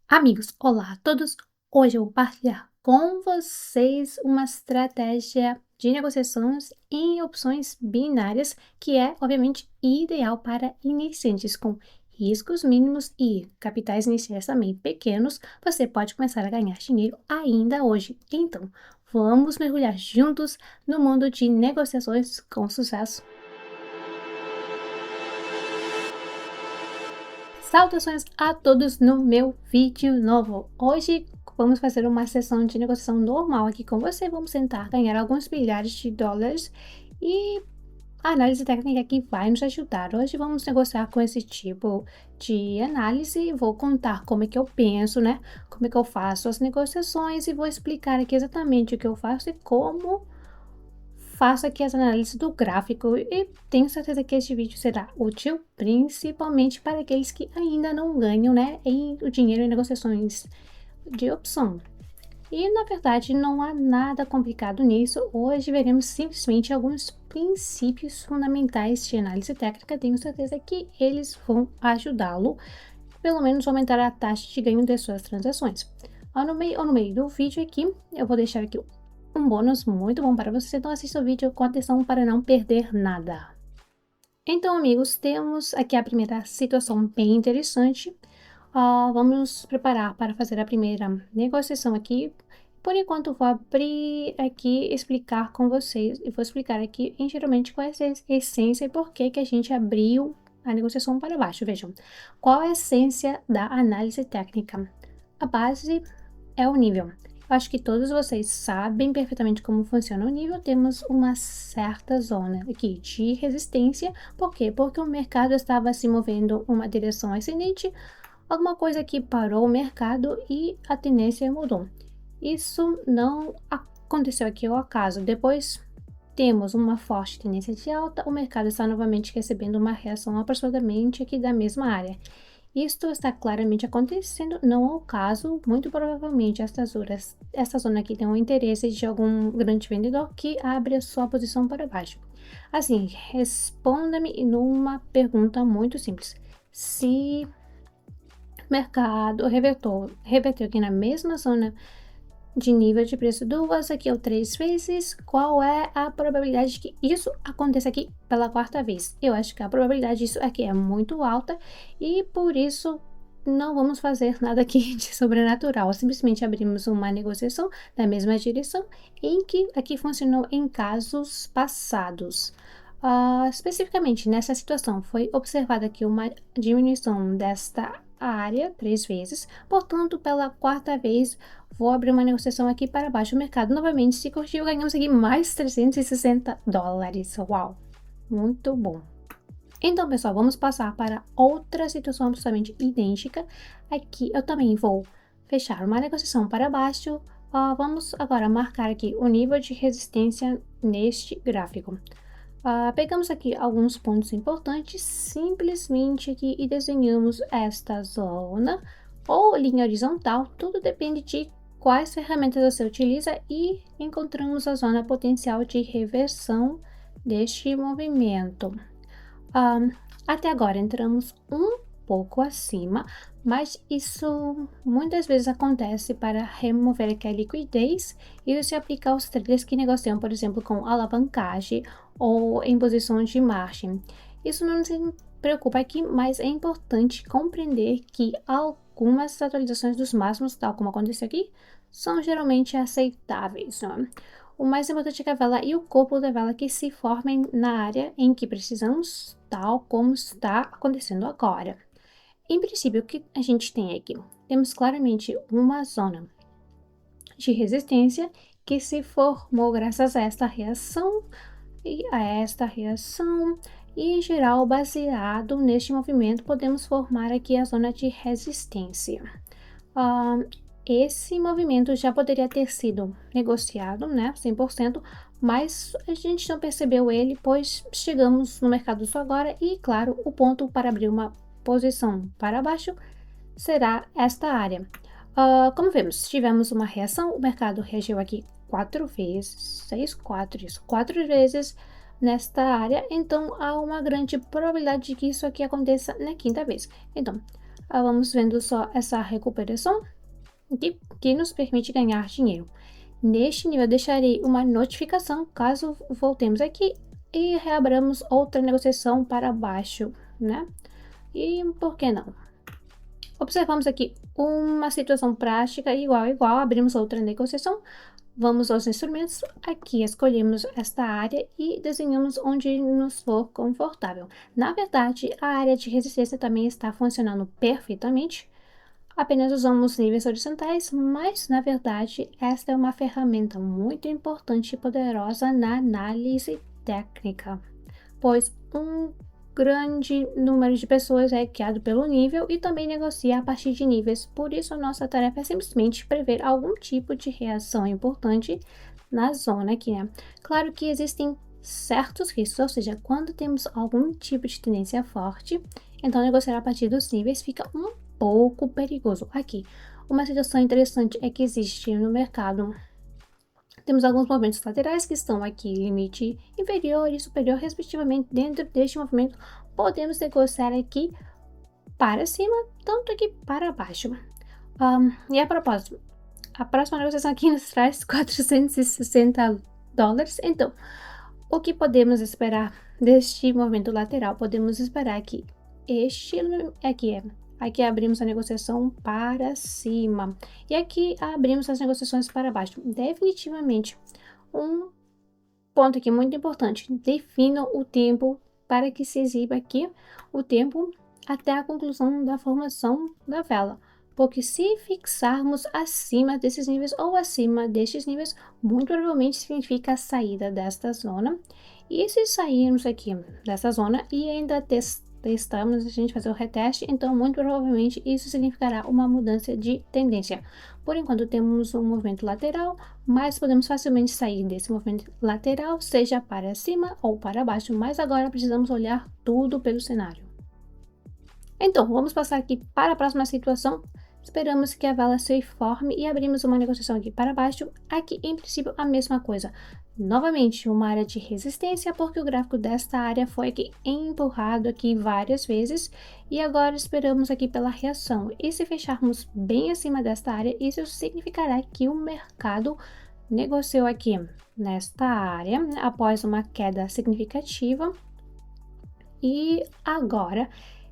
Amigos, olá a todos! Hoje eu vou partilhar com vocês uma estratégia de negociações em opções binárias que é, obviamente, ideal para iniciantes com riscos mínimos e capitais iniciais também pequenos. Você pode começar a ganhar dinheiro ainda hoje. Então, vamos mergulhar juntos no mundo de negociações com sucesso. Saudações a todos no meu vídeo novo. Hoje vamos fazer uma sessão de negociação normal aqui com você. Vamos tentar ganhar alguns milhares de dólares e a análise técnica aqui vai nos ajudar. Hoje vamos negociar com esse tipo de análise. Vou contar como é que eu penso, né? Como é que eu faço as negociações e vou explicar aqui exatamente o que eu faço e como faço aqui as análises do gráfico e tenho certeza que este vídeo será útil, principalmente para aqueles que ainda não ganham, né, o dinheiro em negociações de opção. E na verdade não há nada complicado nisso. Hoje veremos simplesmente alguns princípios fundamentais de análise técnica. Tenho certeza que eles vão ajudá-lo, pelo menos aumentar a taxa de ganho de suas transações. No meio do vídeo aqui, eu vou deixar aqui um bônus muito bom para você, então assista o vídeo com atenção para não perder nada. Então, amigos, temos aqui a primeira situação bem interessante. Vamos nos preparar para fazer a primeira negociação aqui. Por enquanto, vou abrir aqui, explicar com vocês, e vou explicar aqui, geralmente, qual é a essência e por que que a gente abriu a negociação para baixo. Vejam, qual é a essência da análise técnica? A base é o nível. Eu acho que todos vocês sabem perfeitamente como funciona o nível. Temos uma certa zona aqui de resistência. Por quê? Porque o mercado estava se movendo uma direção ascendente, alguma coisa que parou o mercado e a tendência mudou. Isso não aconteceu aqui ao acaso. Depois temos uma forte tendência de alta, o mercado está novamente recebendo uma reação aproximadamente aqui da mesma área. Isto está claramente acontecendo, não ao caso, muito provavelmente esta zona aqui tem um interesse de algum grande vendedor que abre a sua posição para baixo. Assim, responda-me numa pergunta muito simples. Se o mercado reverteu aqui na mesma zona de nível de preço 2 ou 3 vezes, qual é a probabilidade de que isso aconteça aqui pela quarta vez? Eu acho que a probabilidade disso aqui é muito alta e por isso não vamos fazer nada aqui de sobrenatural, simplesmente abrimos uma negociação na mesma direção em que aqui funcionou em casos passados. Especificamente nessa situação, foi observada aqui uma diminuição desta área 3 vezes, portanto, pela quarta vez, vou abrir uma negociação aqui para baixo. O mercado novamente se corrigiu, ganhamos aqui mais 360 dólares. Uau, muito bom. Então, pessoal, vamos passar para outra situação absolutamente idêntica. Aqui eu também vou fechar uma negociação para baixo. Vamos agora marcar aqui o nível de resistência neste gráfico. Pegamos aqui alguns pontos importantes, simplesmente aqui e desenhamos esta zona ou linha horizontal, tudo depende de quais ferramentas você utiliza e encontramos a zona potencial de reversão deste movimento. Até agora entramos um pouco acima, mas isso muitas vezes acontece para remover aqui a liquidez e se aplica aos traders que negociam, por exemplo, com alavancagem ou em posições de margem. Isso não nos preocupa aqui, mas é importante compreender que algumas atualizações dos máximos, tal como aconteceu aqui, são geralmente aceitáveis. Né? O mais importante é que a vela e o corpo da vela que se formem na área em que precisamos, tal como está acontecendo agora. Em princípio, o que a gente tem aqui? Temos claramente uma zona de resistência que se formou graças a esta reação e a esta reação. E, em geral, baseado neste movimento, podemos formar aqui a zona de resistência. Esse movimento já poderia ter sido negociado, né, 100%, mas a gente não percebeu ele, pois chegamos no mercado só agora e, claro, o ponto para abrir uma posição para baixo será esta área. Como vemos, tivemos uma reação, o mercado reagiu aqui 4 vezes, 4 vezes nesta área, então há uma grande probabilidade de que isso aqui aconteça na quinta vez. Então, Vamos vendo só essa recuperação que nos permite ganhar dinheiro. Neste nível, eu deixarei uma notificação caso voltemos aqui e reabramos outra negociação para baixo, né? E por que não? Observamos aqui uma situação prática igual, abrimos outra negociação, vamos aos instrumentos, aqui escolhemos esta área e desenhamos onde nos for confortável. Na verdade, a área de resistência também está funcionando perfeitamente, apenas usamos níveis horizontais, mas na verdade esta é uma ferramenta muito importante e poderosa na análise técnica, pois um grande número de pessoas é guiado pelo nível e também negocia a partir de níveis. Por isso, a nossa tarefa é simplesmente prever algum tipo de reação importante na zona aqui, né? Claro que existem certos riscos, ou seja, quando temos algum tipo de tendência forte, então negociar a partir dos níveis fica um pouco perigoso. Aqui, uma situação interessante é que existe no mercado, temos alguns movimentos laterais que estão aqui, limite inferior e superior, respectivamente. Dentro deste movimento, podemos negociar aqui para cima, tanto aqui para baixo. E a propósito, a próxima negociação aqui nos traz $460. Então, o que podemos esperar deste movimento lateral? Podemos esperar que este aqui abrimos a negociação para cima e aqui abrimos as negociações para baixo. Definitivamente, um ponto aqui muito importante: defina o tempo para que se exiba aqui o tempo até a conclusão da formação da vela. Porque se fixarmos acima desses níveis ou acima destes níveis, muito provavelmente significa a saída desta zona. E se sairmos aqui dessa zona e ainda testamos, a gente fazer o reteste, então muito provavelmente isso significará uma mudança de tendência. Por enquanto temos um movimento lateral, mas podemos facilmente sair desse movimento lateral, seja para cima ou para baixo, mas agora precisamos olhar tudo pelo cenário. Então, vamos passar aqui para a próxima situação. Esperamos que a vela se forme e abrimos uma negociação aqui para baixo. Aqui, em princípio, a mesma coisa. Novamente, uma área de resistência, porque o gráfico desta área foi aqui empurrado aqui várias vezes. E agora esperamos aqui pela reação. E se fecharmos bem acima desta área, isso significará que o mercado negociou aqui nesta área, né, após uma queda significativa. E agora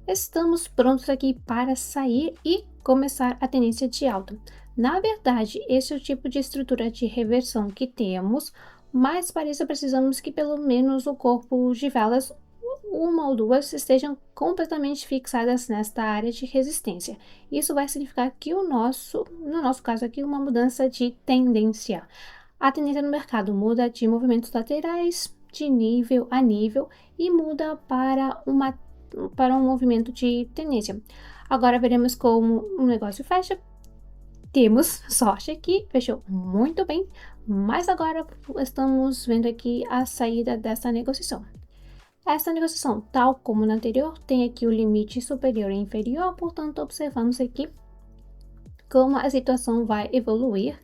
estamos prontos aqui para sair e começar a tendência de alta. Na verdade, esse é o tipo de estrutura de reversão que temos, mas para isso precisamos que pelo menos o corpo de velas, uma ou duas, estejam completamente fixadas nesta área de resistência. Isso vai significar que no nosso caso aqui, uma mudança de tendência. A tendência no mercado muda de movimentos laterais, de nível a nível, e muda para um movimento de tendência. Agora veremos como o negócio fecha. Temos sorte aqui, fechou muito bem, mas agora estamos vendo aqui a saída dessa negociação. Essa negociação, tal como na anterior, tem aqui o limite superior e inferior, portanto observamos aqui como a situação vai evoluir.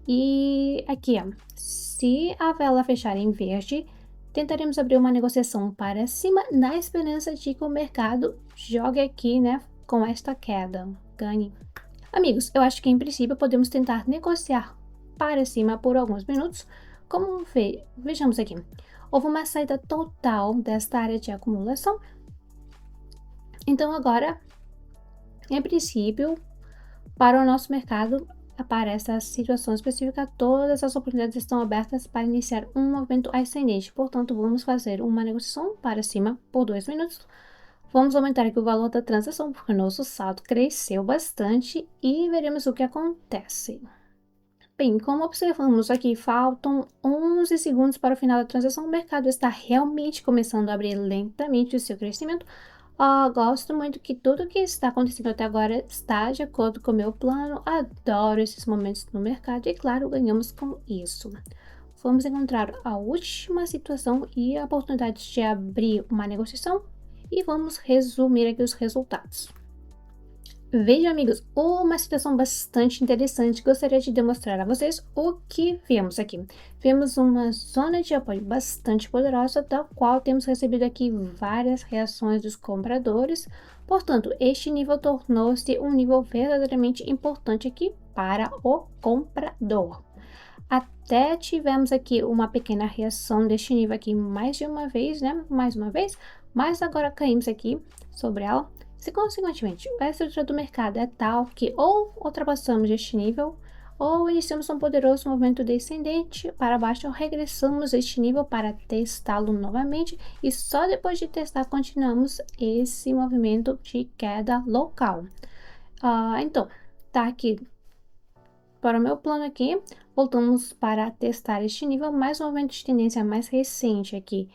E aqui, se a vela fechar em verde, tentaremos abrir uma negociação para cima na esperança de que o mercado jogue aqui, né, com esta queda, ganhe. Amigos, eu acho que em princípio podemos tentar negociar para cima por alguns minutos. Como vejamos aqui, houve uma saída total desta área de acumulação. Então agora, em princípio, para o nosso mercado, para essa situação específica, todas as oportunidades estão abertas para iniciar um movimento ascendente. Portanto, vamos fazer uma negociação para cima por 2 minutos. Vamos aumentar aqui o valor da transação, porque o nosso saldo cresceu bastante e veremos o que acontece. Bem, como observamos aqui, faltam 11 segundos para o final da transação. O mercado está realmente começando a abrir lentamente o seu crescimento. Gosto muito que tudo que está acontecendo até agora está de acordo com o meu plano. Adoro esses momentos no mercado e, claro, ganhamos com isso. Vamos encontrar a última situação e a oportunidade de abrir uma negociação e vamos resumir aqui os resultados. Vejam, amigos, uma situação bastante interessante. Gostaria de demonstrar a vocês o que vemos aqui. Vemos uma zona de apoio bastante poderosa, da qual temos recebido aqui várias reações dos compradores, Portanto, este nível tornou-se um nível verdadeiramente importante aqui para o comprador. Até tivemos aqui uma pequena reação deste nível aqui mais de uma vez, né? Mais uma vez, mas agora caímos aqui sobre ela. Se consequentemente a estrutura do mercado é tal que ou ultrapassamos este nível, ou iniciamos um poderoso movimento descendente para baixo, ou regressamos a este nível para testá-lo novamente, e só depois de testar continuamos esse movimento de queda local. Então, tá aqui para o meu plano aqui, voltamos para testar este nível, mais um movimento de tendência mais recente aqui.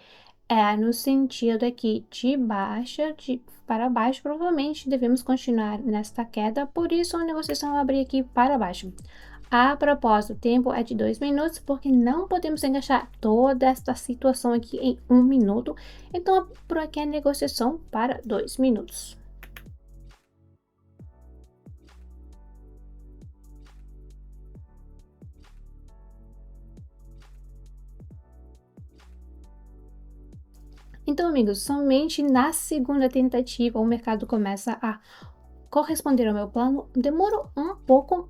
No sentido aqui de baixa, para baixo, provavelmente devemos continuar nesta queda, por isso a negociação vai abrir aqui para baixo. A propósito, o tempo é de 2 minutos, porque não podemos encaixar toda esta situação aqui em 1 minuto, então por aqui a negociação para 2 minutos. Então, amigos, somente na segunda tentativa o mercado começa a corresponder ao meu plano. Demorou um pouco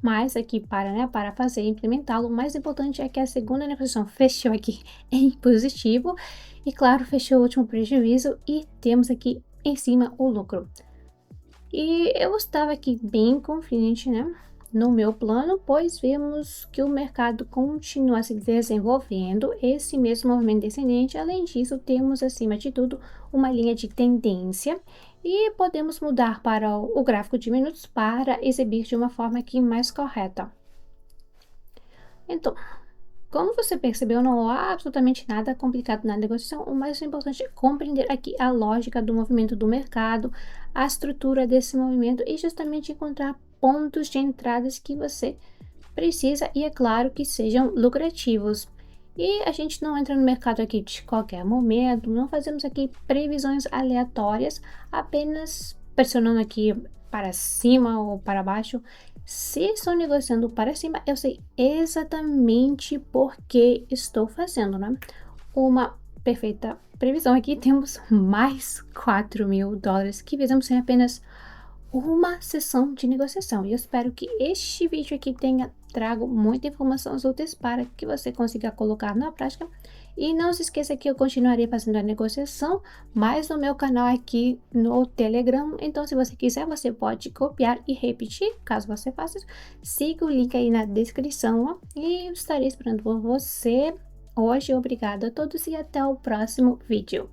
mais aqui para fazer implementá-lo. O mais importante é que a segunda negociação fechou aqui em positivo e, claro, fechou o último prejuízo e temos aqui em cima o lucro. E eu estava aqui bem confiante, né, no meu plano, pois vemos que o mercado continua se desenvolvendo, esse mesmo movimento descendente. Além disso, temos acima de tudo uma linha de tendência e podemos mudar para o gráfico de minutos para exibir de uma forma aqui mais correta. Então, como você percebeu, não há absolutamente nada complicado na negociação. O mais importante é compreender aqui a lógica do movimento do mercado, a estrutura desse movimento e justamente encontrar pontos de entradas que você precisa e é claro que sejam lucrativos. E a gente não entra no mercado aqui de qualquer momento, não fazemos aqui previsões aleatórias, apenas pressionando aqui para cima ou para baixo. Se estou negociando para cima, eu sei exatamente por que estou fazendo, né? Uma perfeita previsão aqui, temos mais 4 mil dólares que fizemos em apenas uma sessão de negociação. E eu espero que este vídeo aqui tenha trago muita informação úteis para que você consiga colocar na prática. E não se esqueça que eu continuarei fazendo a negociação, mas no meu canal aqui no Telegram. Então, se você quiser, você pode copiar e repetir, caso você faça isso. Siga o link aí na descrição, ó, e estarei esperando por você hoje. Obrigada a todos e até o próximo vídeo.